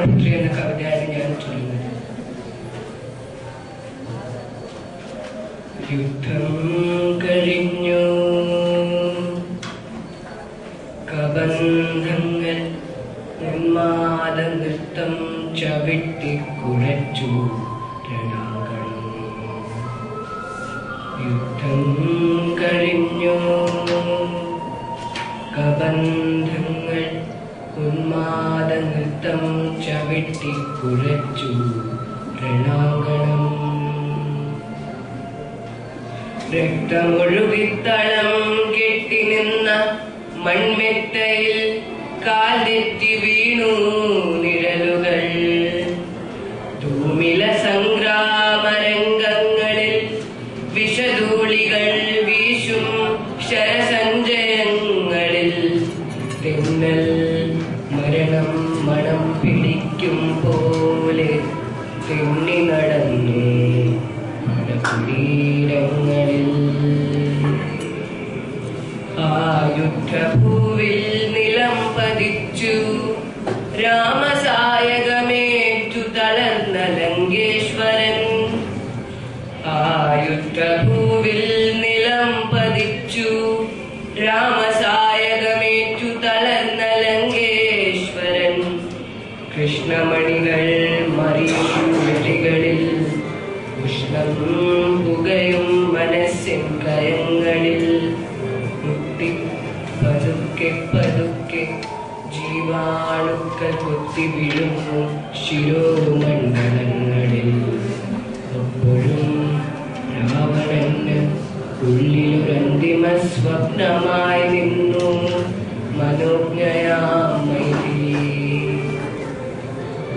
പുത്രി എന്ന കവിതയാണ് ഞാൻ ചൊല്ലുന്നത്. യുദ്ധം കഴിഞ്ഞു, കബന്ധങ്ങൾ ഉന്മാദ നൃത്തം ചവിട്ടിക്കുഴച്ചു രണാങ്കണം. യുദ്ധം കഴിഞ്ഞു, കബന്ധങ്ങൾ ഉന്മാദ നൃത്തം ചവിട്ടിക്കുഴച്ചു രണാങ്കണം. രക്തമൊഴുകിത്തളം കെട്ടി നിന്ന മൺമെത്തയിൽ കാലെറ്റി വീണു നിഴലുകൾ. ധൂമില സംഗ്രാമരംഗങ്ങളിൽ വിഷധൂളികൾ വീശും ശരസഞ്ചയങ്ങളിൽ തെന്നൽ മരണം മണം പിടിക്കും പോലെ തെന്നി നടന്നു കുടീരങ്ങളിൽ. ആ യുദ്ധഭൂവിൽ നിലം പതിച്ചു രാമസായകമേറ്റു തളർന്ന ലങ്കേശ്വരൻ. ആ യുദ്ധഭൂവിൽ നിലം പതിച്ചു രാമസായകമേറ്റു തളർന്ന ലങ്കേശ്വരൻ. കൃഷ്ണമണികൾ മറിയുകളിൽ ഉഷ്ണം പുകയും മനസ്സിൻ കയങ്ങളിൽ മുട്ടി പതുക്കെ പതുക്കെ ജീവാണുക്കൾ കൊത്തി വീഴുന്നു ശിരോമണ്ഡലങ്ങളിൽ. അപ്പോഴും രാവണന് ഉള്ളിലൊരന്തിമ സ്വപ്നമായി നിന്നു മനോജ്ഞയാം മൈഥിലി.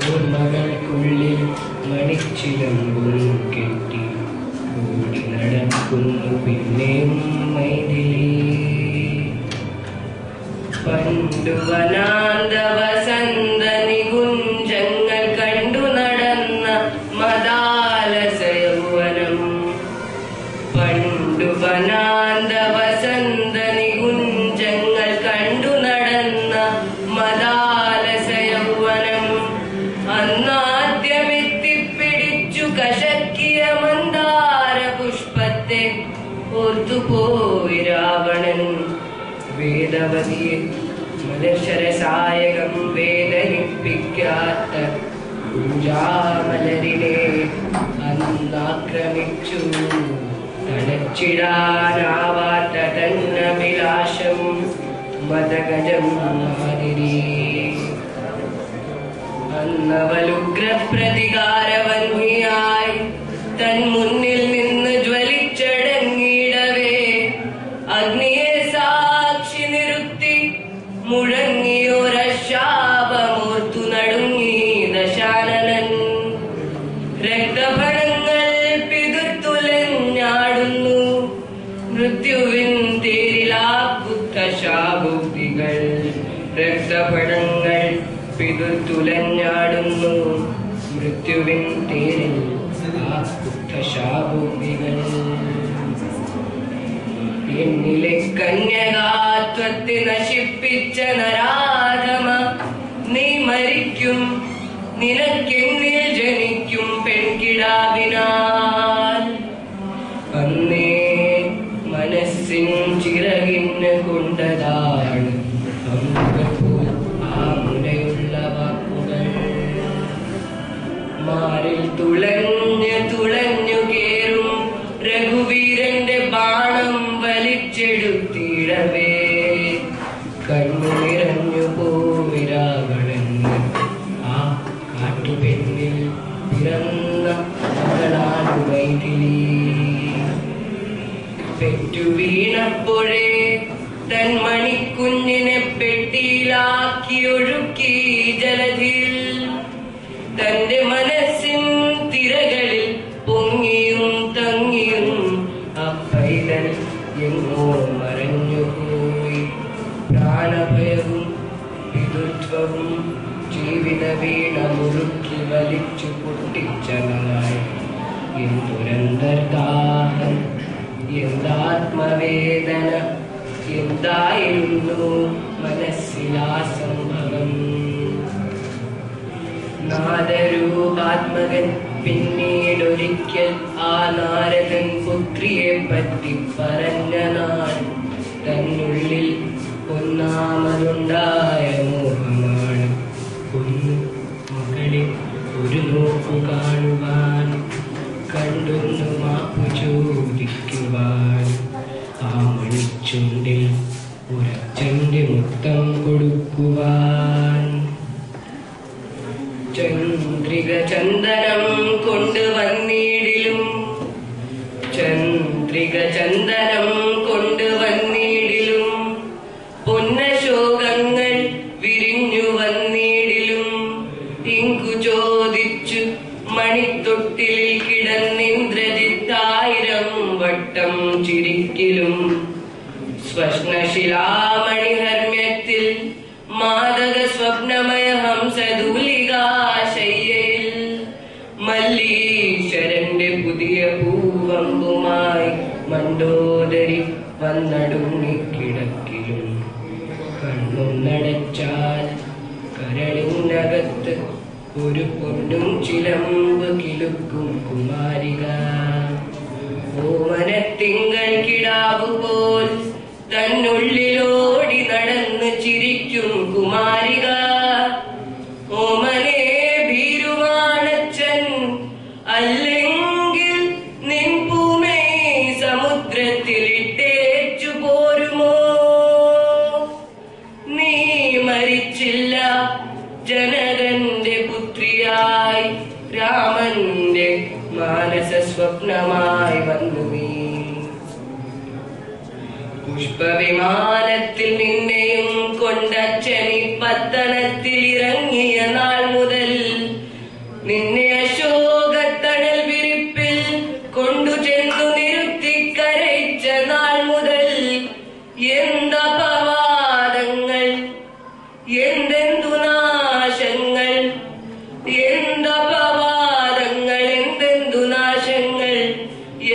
ഓർമ്മകൾക്കുള്ളിൽ മണിച്ചിലമ്പും കെട്ടി ഓടി നടക്കുന്നു പിന്നെയും മൈഥിലി. പണ്ടു വനാന്ത വസന്ത നികുഞ്ചങ്ങൾ കണ്ടു നടന്ന മദാലസ യൗവനം. പണ്ടു വനാന്ത വസന്ത നികുഞ്ചങ്ങൾ കണ്ടു നടന്ന മദാലസ യൗവനം. അന്നാദ്യമെത്തിപ്പിടിച്ചു കശക്കിയ മന്ദാര പുഷ്പത്തെ ഓർത്തുപോയി രാവണൻ. വേദവതിയെ മലശരസായകം വേദനിപ്പിക്കാത്ത പൂജാമലരിനെ അന്നാക്രമിച്ചു. തടച്ചിടാനാവാത്ത തന്നഭിലാഷം മദഗജം മാതിരി. അന്നവലുഗ്ര പ്രതികാരവന്ധിയായി തൻ മുന്നിൽ നിന്ന് ജ്വലിച്ചടങ്ങിയിടവേ അഗ്നിയെ സാക്ഷി നിർത്തി മുഴങ്ങിയൊരശാപമോർത്തു നടുങ്ങി ദശാനനൻ. രക്തഫലങ്ങൾ പിതുർത്തുലഞ്ഞാടുന്നു മൃത്യുവിൻ തേരിലാക്കുത്ത ശാബുദ്ധികൾ. രക്തഫലങ്ങൾ പിതുർത്തുലഞ്ഞാടുന്നു മൃത്യുവിൻ തേരിൽ ആക്കുത്ത ശാബുദ്ധികൾ. എന്നിലെ കന്യകാത്വത്തെ നശിപ്പിച്ച നരാധമ, നീ മരിക്കും, നിനക്കെന്നിൽ ജനിക്കും പെൺകിടാവിനാൽ. അന്നേ മനസ്സിൻ ചിറകിന് കൊണ്ടതാണ് അമ്പപ്പോൾ ആ മുനയുള്ള വാക്കുകൾ. മാറിൽ തുളഞ്ഞു തുളഞ്ഞു കേറും രഘുവീരന്റെ ബാണം വലിച്ചെടുത്തിടവേ കണ്ണു നിറഞ്ഞു പോയി രാവണൻ. ആ കാട്ടുപെണ്ണിൽ പിറന്ന മകളാണ് മൈഥിലി. പെറ്റു വീണപ്പോഴേ തൻ മണിക്കുഞ്ഞിനെ പെട്ടിയിലാക്കി ഒഴുക്കി ജലധിയിൽ. തന്റെ മനസ്സിൻ തിരകളിൽ പൊങ്ങിയും തങ്ങിയും അപ്പൈതൽ എങ്ങോ മറഞ്ഞുപോയി. പ്രാണഭയവും പിതൃത്വവും ജീവിത വീണ മുറുക്കി വലിച്ചു പൊട്ടിച്ചനായി. എന്തൊരന്തർദാഹം, എന്താത്മവേദന, എന്തായിരുന്നു മനസ്സിലാ സംഭവം. നാദരൂപാത്മകൻ പിന്നീടൊരിക്കൽ ആ നാരദൻ പുത്രിയെ പറ്റി പറഞ്ഞ നാൾ തന്നുള്ളിൽ ഒന്നാമതുണ്ടായ മോഹമാണ് ഒന്നു മകളെ ഒരു നോക്കു കാണുവാൻ, കണ്ടൊന്നു മാപ്പു ചോദിക്കുവാൻ, ആ മണിച്ചുണ്ടിൽ ഒരച്ഛൻ്റെ മുത്തം കൊടുക്കുവാൻ. ചന്ദ്രിക ചന്ദനം കൊണ്ടുവന്നിടിലും, ചന്ദ്രിക ചന്ദനം കൊണ്ടുവന്നിടിലും, പൊന്നശോകങ്ങൾ വിരിഞ്ഞു വന്നിടിലും, ഇങ്കു ചോദിച്ചു മണിത്തൊട്ടിലിൽ കിടന്നിന്ദ്രജിത്തായിരം വട്ടം ചിരിക്കിലും, സ്വപ്നശിലാമണിഹർമ്മ്യത്തിൽ മാദക സ്വപ്നമയ ഹംസധൂലികാശയ്യയിൽ മല്ലീശ്വരന്റെ പുതിയ പൂവമ്പുമായി മണ്ടോദരി വന്നടുങ്ങിക്കിടക്കിലും, കണ്ണൊന്നടച്ചാൽ കരളിനകത്ത് ഒരു പൊന്നും ചിലമ്പ് കിലുക്കും കുമാരിക. ഓമനത്തിങ്കൾ കിടാവു പോൽ തന്നുള്ളിലോടി നടന്ന് ചിരിക്കും കുമാരിക. ഓമനെ ഭീരുവാണച്ചൻ, അല്ലെങ്കിൽ നിൻ പൂമേ സമുദ്രത്തിലിട്ടേച്ചു പോരുമോ? നീ മരിച്ചില്ല, ജനകന്റെ പുത്രിയായി രാമന്റെ മാനസ സ്വപ്നമായി വന്നു നീ. പുഷ്പവിമാനത്തിൽ നിന്നെയും കൊണ്ടച്ഛനി പത്തനത്തിൽ ഇറങ്ങിയ നാൾ മുതൽ, നിന്നെ അശോകത്തണൽ വിരിപ്പിൽ കൊണ്ടുചെന്നു നിരുത്തി കരയിച്ച നാൾ മുതൽ, എന്തപവാദങ്ങൾ, എന്തെന്തു നാശങ്ങൾ, എന്തപവാദങ്ങൾ, എന്തെന്തു നാശങ്ങൾ,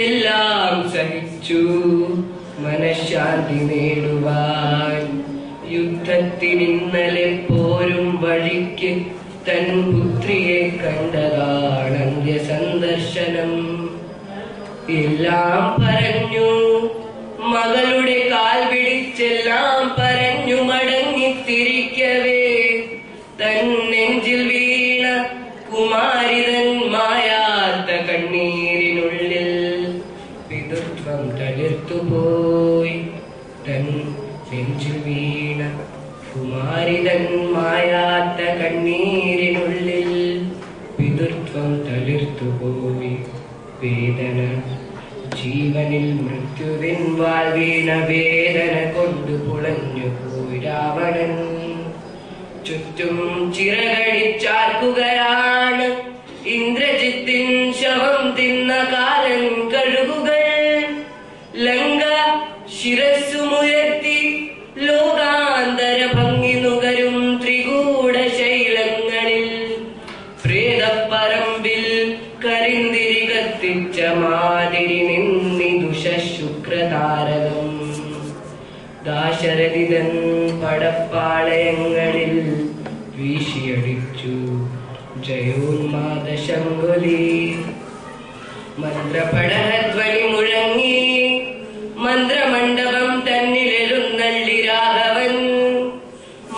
എല്ലാം സഹിച്ചു മനഃശാന്തി നേടുവാൻ. യുദ്ധത്തിനിന്നലെ പോരും വഴിക്ക് തൻ പുത്രിയെ കണ്ടതാണ് അന്ത്യസന്ദർശനം. എല്ലാം പറഞ്ഞു, മകളുടെ കാൽ പിടിച്ചെല്ലാം പറഞ്ഞു മടങ്ങിത്തിരിക്കവേ, തൻ നെഞ്ചിൽ വീണ കുമാരിതൻ മായാത്ത കണ്ണീരിനുള്ളിൽ പിതൃത്വം തളിർത്തുപോയി. തൻ നെഞ്ചിൽ വീണ കുമാരിതൻ മായാത്ത കണ്ണീരിനുള്ളിൽ പിതൃത്വം തളിർത്തുപോയി. വേദന ജീവനിൽ മൃത്യുവിൻ വാൾ വീണ വേദന കൊണ്ട് പുളഞ്ഞു പോയി രാവണൻ. ചുറ്റും ചിറകടിച്ചാർക്കുകയാണ് ഇന്ദ്രജിത്തിൻ ശവം തിന്ന കാലൻ കഴുകുകൾ. ലങ്ക ശിരസ്സുമുയർത്തി ലോകാന്തര ഭംഗി നുകരും ത്രികൂട ശൈലങ്ങളിൽ, പ്രേതപ്പറമ്പിൽ കരിന്തിരി കത്തിച്ച മാതിരി നിന്നിതു ശുക്രതാരകം. ദാശരഥിതൻ പടപ്പാളയങ്ങളിൽ വീശിയടിച്ചു ജയോന്മാദ ശങ്കുലി. മന്ത്രപടഹധ്വനി മുഴങ്ങി മന്ത്രമണ്ഡപം തന്നിലെഴുന്നള്ളി രാഘവൻ.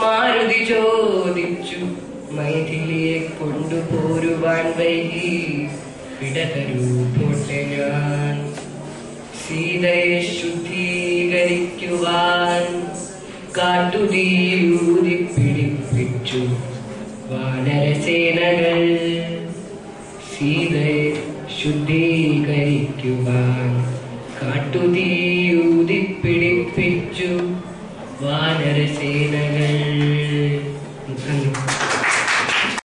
മാരുതി ചോദിച്ചു മൈഥിലിയെ കൊണ്ടുപോരുവാൻ വൈകി, വിടതരൂ പോട്ടെ ഞാൻ. സീതയെ ശുദ്ധീകരിക്കുവാൻ കാട്ടുതീയൂതി പിടിപ്പിച്ചു വാനരസേനകൾ. സീതയെ ശുദ്ധീകരിക്കുവാൻ കാട്ടുതീയൂതി പിടിപ്പിച്ചു വാനരസേനകൾ.